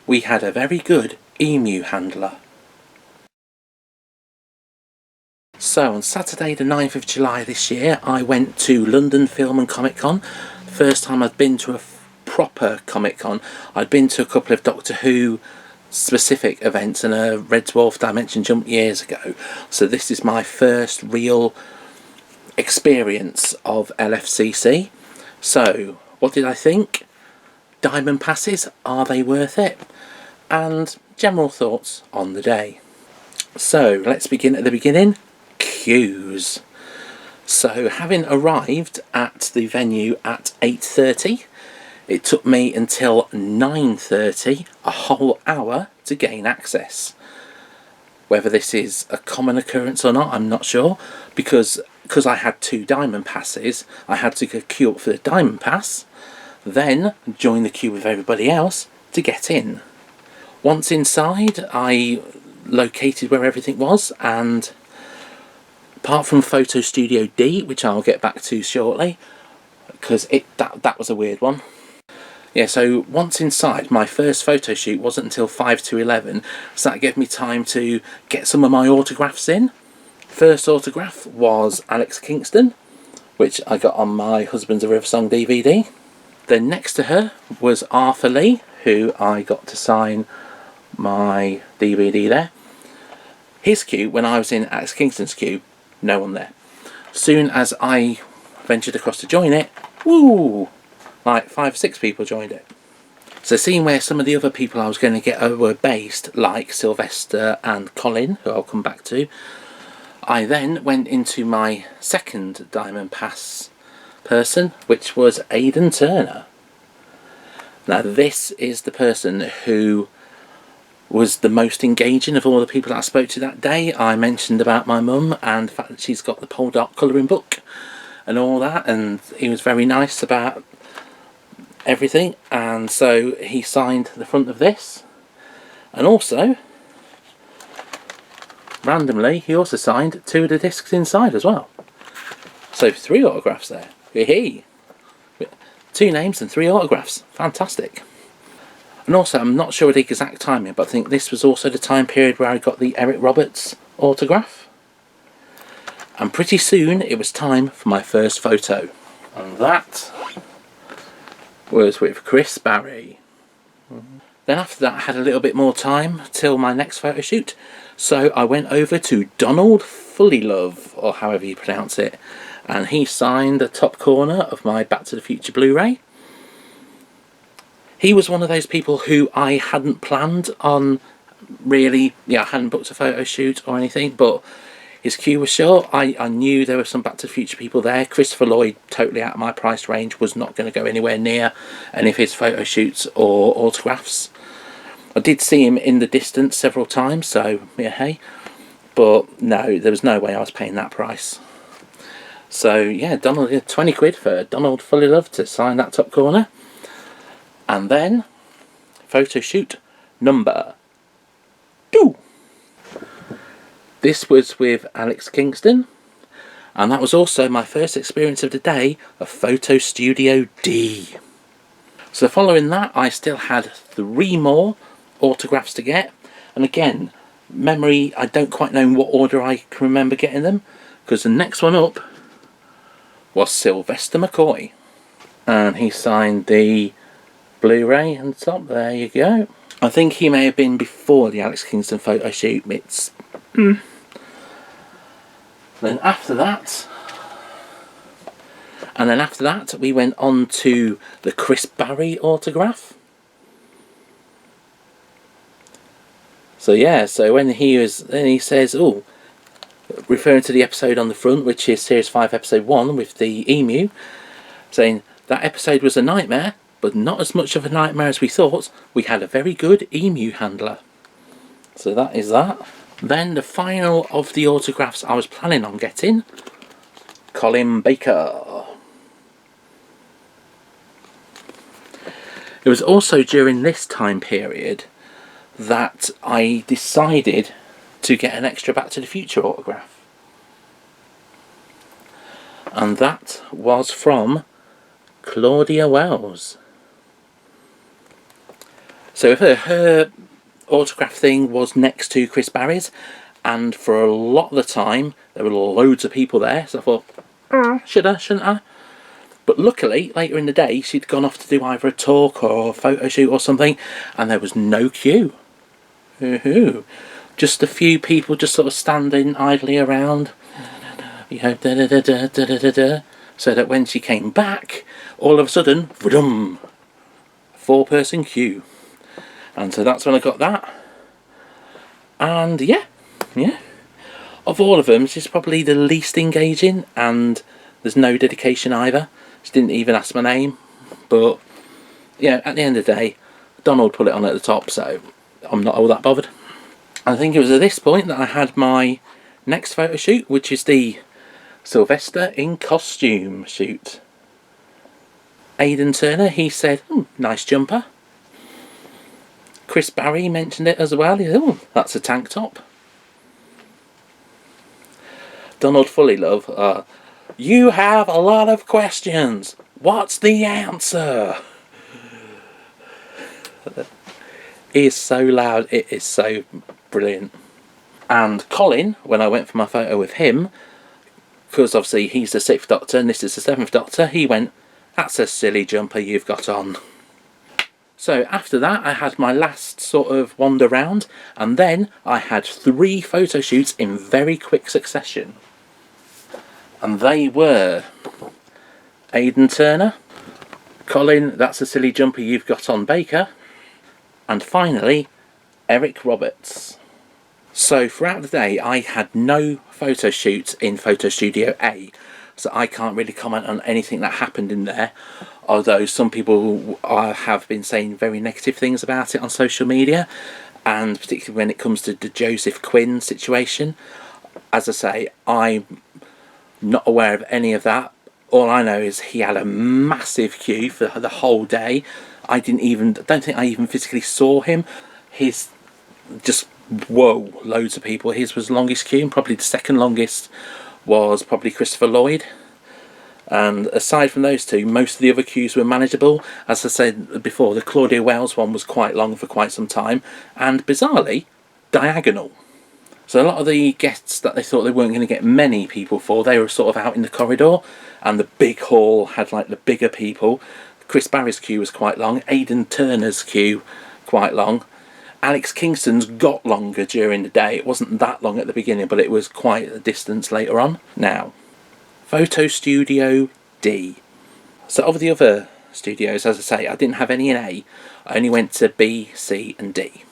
we had a very good emu handler. So on Saturday the 9th of July this year, I went to London Film and Comic Con. First time I'd been to a proper Comic Con. I'd been to a couple of Doctor Who specific events and a Red Dwarf Dimension Jump years ago. So this is my first real experience of LFCC. So what did I think? Diamond passes, are they worth it? And general thoughts on the day. So let's begin at the beginning. Queues. So having arrived at the venue at 8:30, it took me until 9:30, a whole hour, to gain access. Whether this is a common occurrence or not, I'm not sure, because I had 2 diamond passes, I had to go queue up for the diamond pass, then join the queue with everybody else to get in. Once inside, I located where everything was, and apart from Photo Studio D, which I'll get back to shortly, because that was a weird one. Yeah, so once inside, my first photo shoot wasn't until 5 to 11, so that gave me time to get some of my autographs in. First autograph was Alex Kingston, which I got on my Husband's a River Song DVD. Then next to her was Arthur Lee, who I got to sign my DVD there. His queue, when I was in Alex Kingston's queue, no one there. Soon as I ventured across to join it, woo! Like 5 or 6 people joined it. So seeing where some of the other people I was going to get were based, like Sylvester and Colin, who I'll come back to, I then went into my second Diamond Pass person, which was Aidan Turner. Now this is the person who was the most engaging of all the people that I spoke to that day. I mentioned about my mum and the fact that she's got the Poldark colouring book and all that, and he was very nice about everything, and so he signed the front of this, and also randomly he also signed 2 of the discs inside as well. So 3 autographs there. Hey, 2 names and 3 autographs. Fantastic. And also, I'm not sure of the exact timing, but I think this was also the time period where I got the Eric Roberts autograph. And pretty soon it was time for my first photo, and that was with Chris Barry. Then after that I had a little bit more time till my next photo shoot, so I went over to Donald Fullylove, or however you pronounce it, and he signed the top corner of my Back to the Future Blu-ray. He was one of those people who I hadn't planned on really, I hadn't booked a photo shoot or anything, but his queue was short. I knew there were some Back to the Future people there. Christopher Lloyd, totally out of my price range, was not going to go anywhere near any of his photo shoots or autographs. I did see him in the distance several times, so yeah, hey. But no, there was no way I was paying that price. So yeah, 20 quid for Donald Fullylove to sign that top corner. And then, photo shoot number 2. This was with Alex Kingston, and that was also my first experience of the day of Photo Studio D. So following that, I still had 3 more autographs to get, and again, memory, I don't quite know in what order I can remember getting them, because the next one up was Sylvester McCoy, and he signed the Blu-ray on top. There you go. I think he may have been before the Alex Kingston photo shoot. It's Then after that we went on to the Chris Barry autograph. So yeah, so when he says, oh, referring to the episode on the front, which is Series 5 Episode 1 with the emu, saying that episode was a nightmare, but not as much of a nightmare as we thought. We had a very good emu handler. So that is that. Then the final of the autographs I was planning on getting, Colin Baker. It was also during this time period that I decided to get an extra Back to the Future autograph. And that was from Claudia Wells. So her autograph thing was next to Chris Barry's, and for a lot of the time there were loads of people there, so I thought, should I, shouldn't I? But luckily, later in the day, she'd gone off to do either a talk or a photo shoot or something, and there was no queue. Just a few people just sort of standing idly around, you know, so that when she came back, all of a sudden, vroom, 4-person queue. And so that's when I got that. And yeah. Of all of them, she's probably the least engaging, and there's no dedication either. She didn't even ask my name. But, yeah, at the end of the day, Donald put it on at the top, so I'm not all that bothered. I think it was at this point that I had my next photo shoot, which is the Sylvester in costume shoot. Aidan Turner, he said, nice jumper. Chris Barry mentioned it as well. He said, that's a tank top. Donald Fullylove, you have a lot of questions. What's the answer? He is so loud, it is so brilliant. And Colin, when I went for my photo with him, because obviously he's the 6th Doctor and this is the 7th Doctor, he went, that's a silly jumper you've got on. So after that I had my last sort of wander round, and then I had 3 photo shoots in very quick succession. And they were Aidan Turner, Colin, that's a silly jumper you've got on Baker, and finally Eric Roberts. So throughout the day I had no photo shoots in Photo Studio A, so I can't really comment on anything that happened in there, although some people have been saying very negative things about it on social media, and particularly when it comes to the Joseph Quinn situation. As I say, I'm not aware of any of that. All I know is he had a massive queue for the whole day. I don't think I even physically saw him. His just, whoa, loads of people. His was the longest queue, and probably the second longest was probably Christopher Lloyd. And aside from those two, most of the other queues were manageable. As I said before, the Claudia Wells one was quite long for quite some time, and bizarrely, diagonal. So a lot of the guests that they thought they weren't going to get many people for, they were sort of out in the corridor, and the big hall had like the bigger people. Chris Barry's queue was quite long, Aidan Turner's queue quite long. Alex Kingston's got longer during the day. It wasn't that long at the beginning, but it was quite a distance later on. Now, Photo Studio D. So of the other studios, as I say, I didn't have any in A. I only went to B, C and D.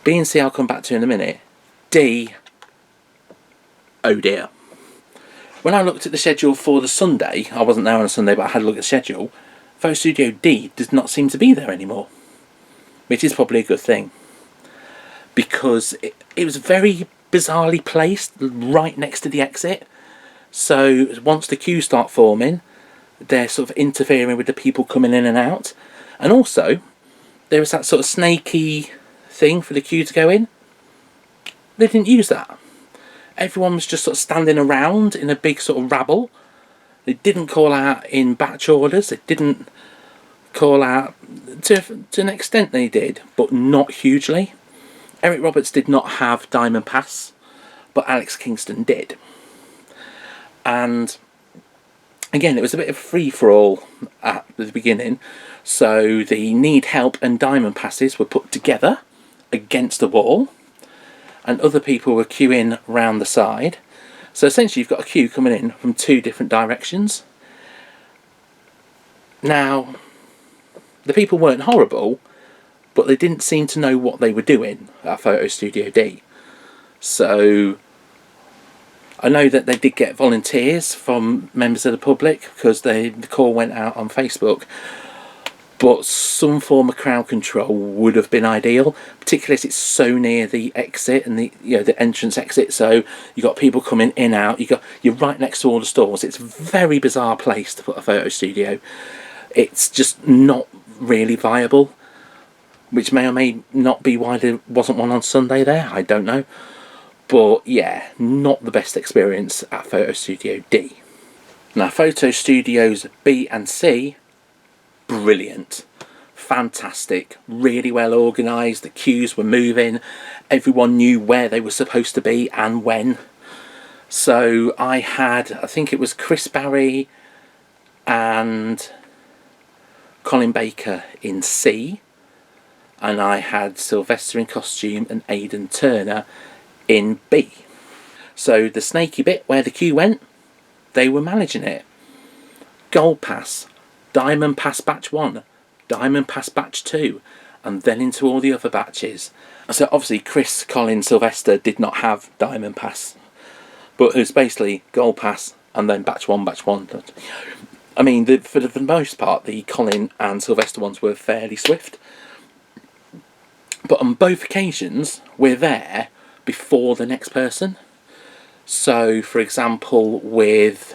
B and C I'll come back to in a minute. D, oh dear. When I looked at the schedule for the Sunday, I wasn't there on a Sunday, but I had a look at the schedule, Photo Studio D does not seem to be there anymore, which is probably a good thing, because it was very bizarrely placed right next to the exit. So once the queues start forming, they're sort of interfering with the people coming in and out. And also, there was that sort of snaky thing for the queue to go in. They didn't use that. Everyone was just sort of standing around in a big sort of rabble. They didn't call out in batch orders. They didn't call out, to an extent they did, but not hugely. Eric Roberts did not have Diamond Pass, but Alex Kingston did. And again, it was a bit of free-for-all at the beginning. So the Need Help and Diamond Passes were put together against the wall, and other people were queuing round the side. So essentially you've got a queue coming in from 2 different directions. Now, the people weren't horrible, but they didn't seem to know what they were doing at Photo Studio D. So I know that they did get volunteers from members of the public, because the call went out on Facebook, but some form of crowd control would have been ideal, particularly as it's so near the exit and the entrance exit. So you got people coming in, out. You're right next to all the stores. It's a very bizarre place to put a photo studio. It's just not really viable, which may or may not be why there wasn't one on Sunday there. I don't know. But yeah, not the best experience at Photo Studio D. Now, Photo Studios B and C, brilliant. fantastic, really well organised, the queues were moving, everyone knew where they were supposed to be and when. So I think it was Chris Barry and Colin Baker in C, and I had Sylvester in costume and Aidan Turner in B. So the snaky bit where the queue went, they were managing it. Gold Pass, Diamond Pass Batch 1, Diamond Pass Batch 2, and then into all the other batches. So obviously Chris, Colin, Sylvester did not have Diamond Pass, but it was basically Gold Pass and then Batch 1, Batch 1. I mean, for the most part, the Colin and Sylvester ones were fairly swift. But on both occasions, we're there before the next person. So, for example, with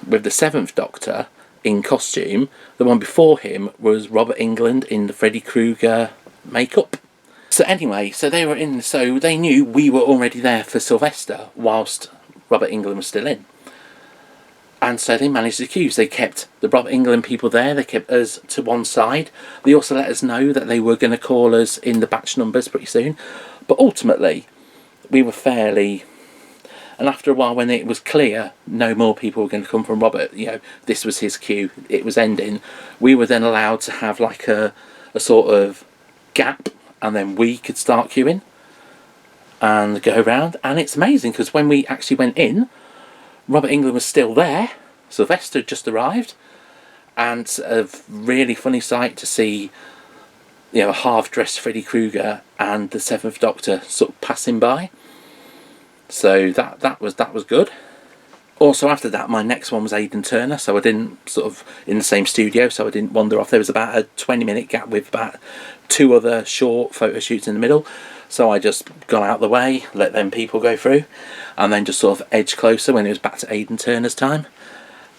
the 7th Doctor in costume, the one before him was Robert Englund in the Freddy Krueger makeup. So anyway, so they knew we were already there for Sylvester whilst Robert Englund was still in. And so they managed the queues. They kept the Robert Englund people there, they kept us to one side. They also let us know that they were going to call us in the batch numbers pretty soon. But ultimately, we were fairly... And after a while, when it was clear no more people were going to come from Robert, this was his queue, it was ending, we were then allowed to have like a sort of gap, and then we could start queuing and go around. And it's amazing, because when we actually went in, Robert Englund was still there, Sylvester had just arrived, and it's a really funny sight to see, a half-dressed Freddy Krueger and the 7th Doctor sort of passing by. So that was good. Also after that, my next one was Aidan Turner, so I didn't sort of in the same studio, so I didn't wander off. There was about a 20-minute gap with about 2 other short photo shoots in the middle, so I just got out of the way, let them people go through, and then just sort of edged closer when it was back to Aidan Turner's time.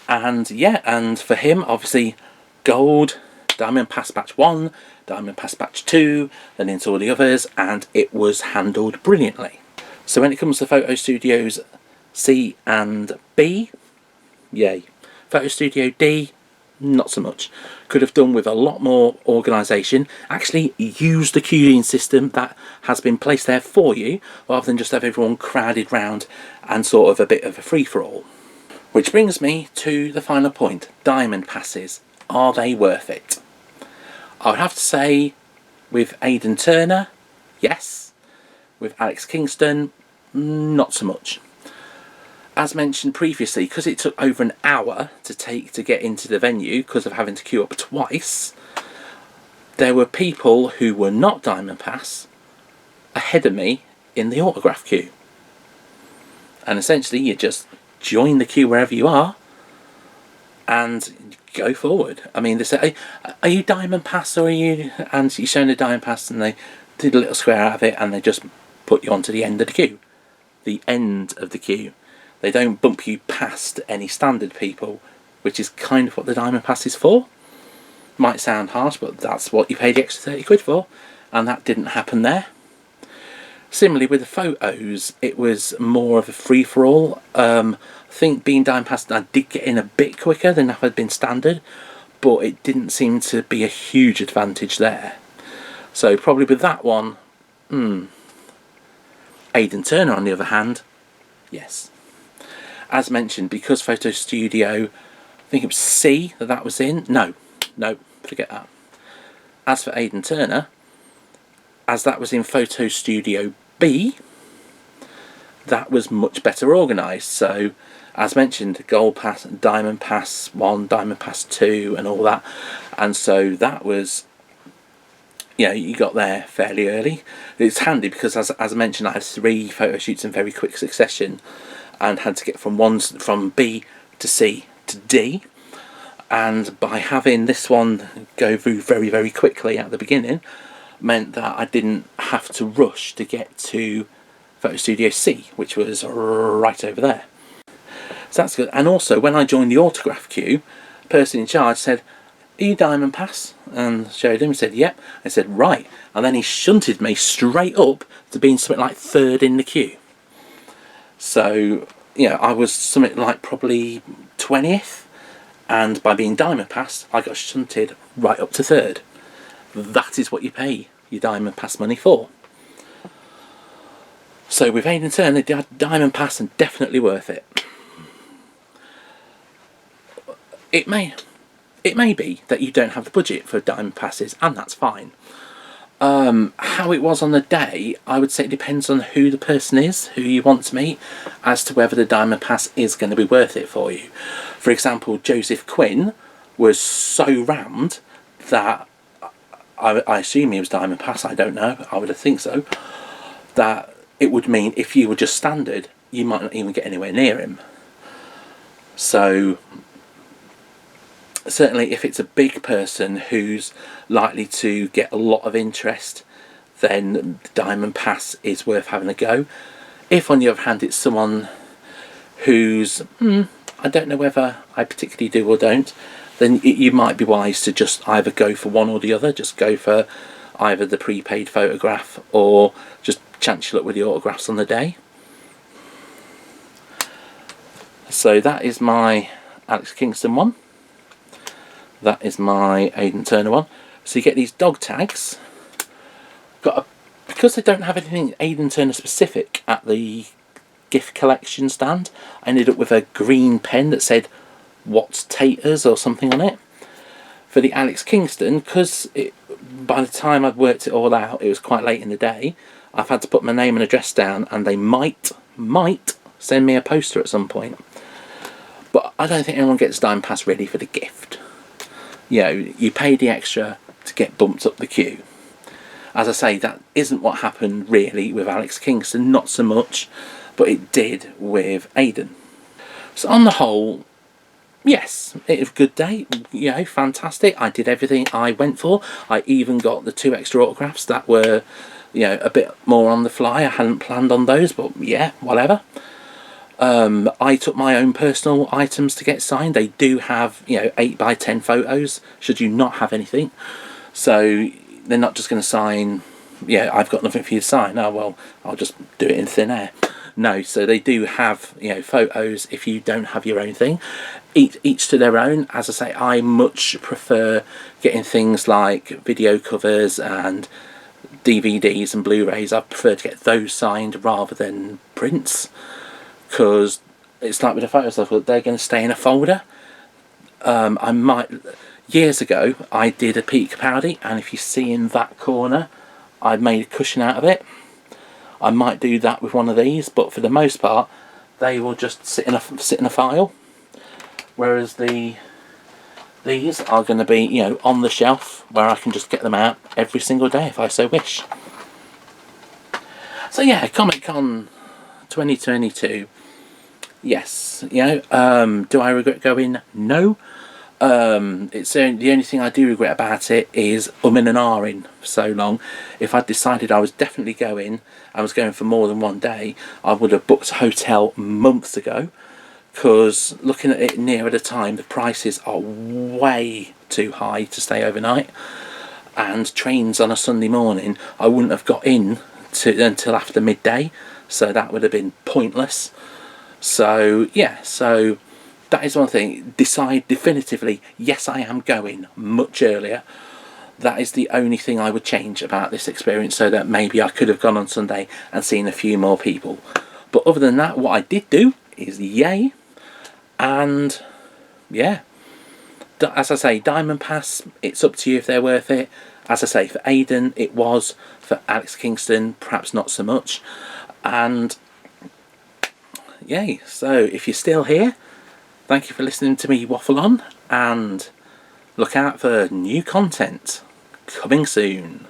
And yeah, and for him, obviously, gold, Diamond Pass Batch 1, Diamond Pass Batch 2, then into all the others, and it was handled brilliantly. So when it comes to photo studios C and B, yay. Photo studio D, not so much. Could have done with a lot more organisation. Actually use the queuing system that has been placed there for you, rather than just have everyone crowded round and sort of a bit of a free-for-all. Which brings me to the final point. Diamond passes. Are they worth it? I would have to say, with Aidan Turner, yes. With Alex Kingston, not so much. As mentioned previously, because it took over an hour to get into the venue because of having to queue up twice, there were people who were not Diamond Pass ahead of me in the autograph queue. And essentially you just join the queue wherever you are and go forward. I mean, they say, are you Diamond Pass or are you... And you're showing a Diamond Pass and they did a little square out of it and they just put you onto the end of the queue. The end of the queue. They don't bump you past any standard people, which is kind of what the Diamond Pass is for. Might sound harsh, but that's what you paid the extra 30 quid for, and that didn't happen there. Similarly with the photos, it was more of a free-for-all. I think being Diamond Pass, I did get in a bit quicker than if I'd been standard, but it didn't seem to be a huge advantage there. So probably with that one, Aidan Turner, on the other hand, yes. As mentioned, because Photo Studio, I think it was C that was in. No, forget that. As for Aidan Turner, as that was in Photo Studio B, that was much better organised. So, as mentioned, Gold Pass, Diamond Pass 1, Diamond Pass 2 and all that. And so that was... you got there fairly early. It's handy because, as I mentioned, I had 3 photo shoots in very quick succession and had to get from B to C to D. And by having this one go through very, very quickly at the beginning, meant that I didn't have to rush to get to Photo Studio C, which was right over there. So that's good. And also, when I joined the autograph queue, the person in charge said, "Are you Diamond Pass?" And showed him, said, "Yep." I said, "Right." And then he shunted me straight up to being something like 3rd in the queue. So, I was something like probably 20th. And by being Diamond Pass, I got shunted right up to 3rd. that is what you pay your Diamond Pass money for. So with Aidan Turner, the Diamond Pass, and definitely worth it. It may be that you don't have the budget for Diamond Passes, and that's fine. How it was on the day, I would say it depends on who the person is, who you want to meet, as to whether the Diamond Pass is going to be worth it for you. For example, Joseph Quinn was so rammed that I assume he was Diamond Pass, I don't know, I would think so, that it would mean if you were just standard, you might not even get anywhere near him. So certainly if it's a big person who's likely to get a lot of interest, then the Diamond Pass is worth having a go. If on the other hand it's someone who's, I don't know whether I particularly do or don't, then you might be wise to just either go for one or the other. Just go for either the prepaid photograph or just chance your luck with the autographs on the day. So that is my Alex Kingston one. That is my Aidan Turner one. So you get these dog tags. Because they don't have anything Aidan Turner specific at the gift collection stand, I ended up with a green pen that said "What's Taters" or something on it. For the Alex Kingston, because by the time I'd worked it all out, it was quite late in the day, I've had to put my name and address down, and they might send me a poster at some point. But I don't think anyone gets Diamond Pass ready for the gift. You know, you pay the extra to get bumped up the queue. As I say, that isn't what happened really with Alex Kingston, not so much, but it did with Aidan. So on the whole, yes, it was a good day, you know, fantastic. I did everything I went for. I even got the 2 extra autographs that were, you know, a bit more on the fly. I hadn't planned on those, but yeah, whatever. I took my own personal items to get signed. They do have, you know, 8x10 photos, should you not have anything. So they're not just going to sign, yeah, I've got nothing for you to sign. Oh, well, I'll just do it in thin air. No, so they do have, you know, photos if you don't have your own thing. Each to their own. As I say, I much prefer getting things like video covers and DVDs and Blu-rays. I prefer to get those signed rather than prints, because it's like with the photos I've got, they're going to stay in a folder. Years ago I did a Peak Capaldi, and if you see in that corner I made a cushion out of it. I might do that with one of these, but for the most part they will just sit in a file, whereas these are going to be, you know, on the shelf where I can just get them out every single day if I so wish. So yeah, Comic Con 2022. Yes, you know, do I regret going? No. It's the only thing I do regret about it is umming and ahhing for so long. If I'd decided I was definitely going, I was going for more than one day, I would have booked a hotel months ago, because looking at it nearer the time, the prices are way too high to stay overnight, and trains on a Sunday morning I wouldn't have got in until after midday, so that would have been pointless. So yeah, so that is one thing. Decide definitively, yes, I am going much earlier. That is the only thing I would change about this experience, so that maybe I could have gone on Sunday and seen a few more people. But other than that, what I did do is yay. And yeah, as I say, Diamond Pass, it's up to you if they're worth it. As I say, for Aidan it was, for Alex Kingston perhaps not so much. And yay, so if you're still here, thank you for listening to me waffle on, and look out for new content coming soon.